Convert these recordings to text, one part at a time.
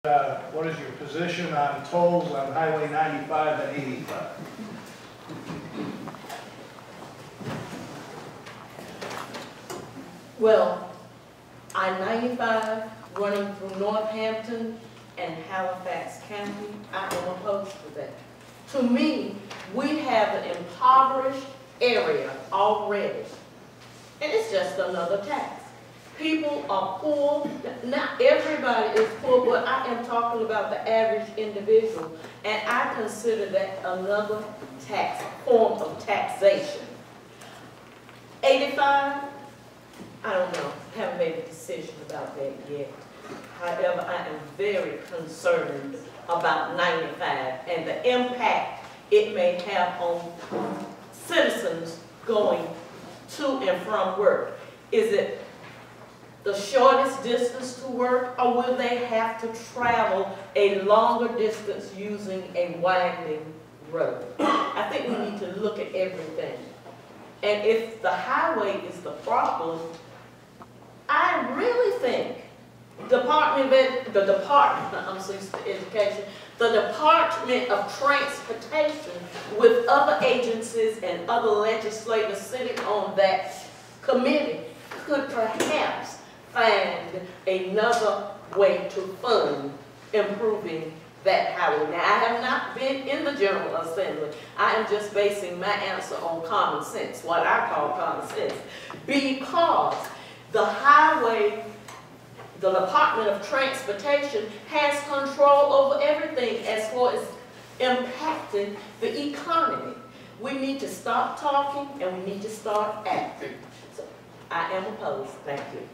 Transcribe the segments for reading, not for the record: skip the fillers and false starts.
What is your position on tolls on Highway 95 and 85? Well, I-95 running through Northampton and Halifax County, I am opposed to that. To me, we have an impoverished area already, and it's just another tax. People are poor. Not everybody is poor, but I am talking about the average individual, and I consider that another tax, form of taxation. 85, I don't know, haven't made a decision about that yet. However, I am very concerned about 95 and the impact it may have on citizens going to and from work. Is it the shortest distance to work, or will they have to travel a longer distance using a winding road? I think we need to look at everything. And if the highway is the problem, I really think the Department of Transportation with other agencies and other legislators sitting on that committee could perhaps find another way to fund improving that highway. Now, I have not been in the General Assembly. I am just basing my answer on common sense, what I call common sense, because the highway, the Department of Transportation has control over everything as far as impacting the economy. We need to stop talking and we need to start acting. So I am opposed. Thank you.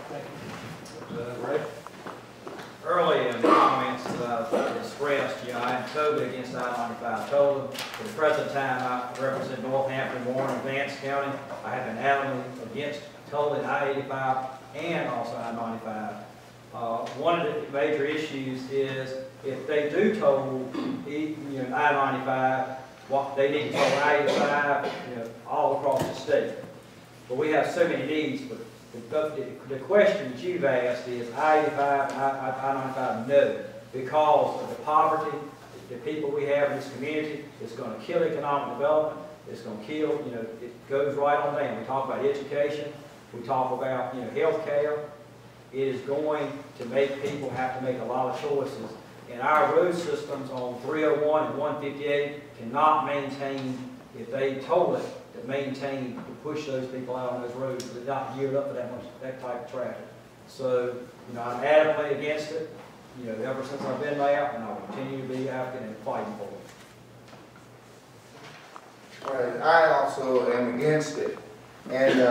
Thank you. Wray? Early in the comments that I expressed, I am totally against I-95 tolling. For the present time, I represent Northampton, Warren, and Vance County. I have been adamantly against tolling I-85 and also I-95. One of the major issues is if they do toll I-95, they need to toll I-85 all across the state. But we have so many needs. But the question that you've asked is I-85 and I-95 no, because of the poverty, the people we have in this community. It's going to kill economic development. It's going to kill, it goes right on down. We talk about education. We talk about, health care. It is going to make people have to make a lot of choices. And our road systems on 301 and 158 cannot maintain, if they toll it, to maintain, to push those people out on those roads. They're not geared up for that type of traffic. So, I'm adamantly against it, ever since I've been there, and I'll continue to be after and fighting for it. All right, I also am against it. And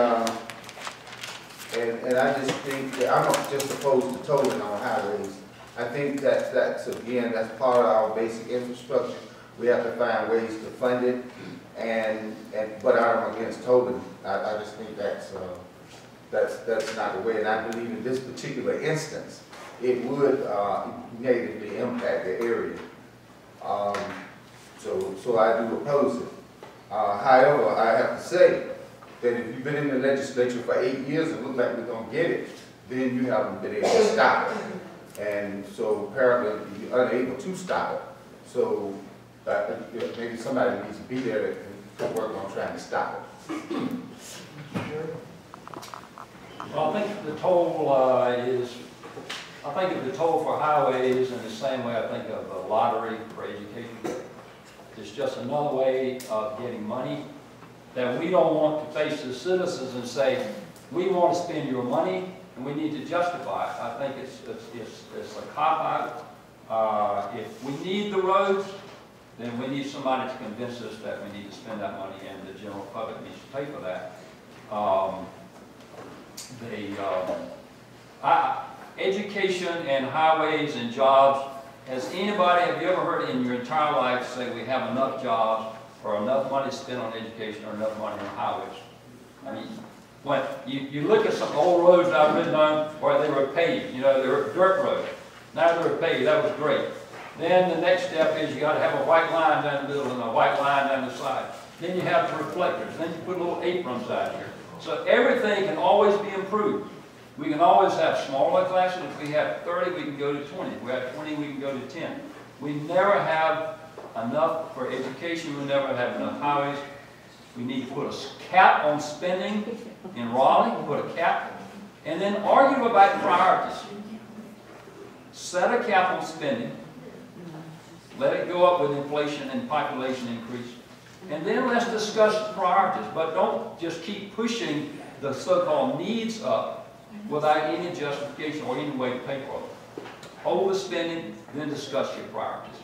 I just think that I'm not just opposed to tolling on highways. I think that's part of our basic infrastructure. We have to find ways to fund it, but I'm against tolling. I just think that's not the way. And I believe in this particular instance, it would negatively impact the area. So I do oppose it. However, I have to say that if you've been in the legislature for 8 years and look like we're going to get it, then you haven't been able to stop it. And so apparently you're unable to stop it. So maybe somebody needs to be there that can work on trying to stop it. Well, I think the toll I think of the toll for highways in the same way I think of the lottery for education. It's just another way of getting money that we don't want to face the citizens and say, we want to spend your money and we need to justify it. I think it's a cop-out. If we need the roads, then we need somebody to convince us that we need to spend that money and the general public needs to pay for that. Education and highways and jobs, have you ever heard in your entire life say we have enough jobs or enough money spent on education or enough money on highways? I mean, when you look at some old roads I've ridden on where they were paved, they were dirt roads. Now they're paved, that was great. Then the next step is you got to have a white line down the middle and a white line down the side. Then you have the reflectors. Then you put little aprons out here. So everything can always be improved. We can always have smaller classes. If we have 30, we can go to 20. If we have 20, we can go to 10. We never have enough for education. We never have enough highways. We need to put a cap on spending in Raleigh, put a cap, and then argue about priorities. Set a cap on spending. Let it go up with inflation and population increase. And then let's discuss priorities. But don't just keep pushing the so-called needs up without any justification or any way to pay for it. Hold the spending, then discuss your priorities.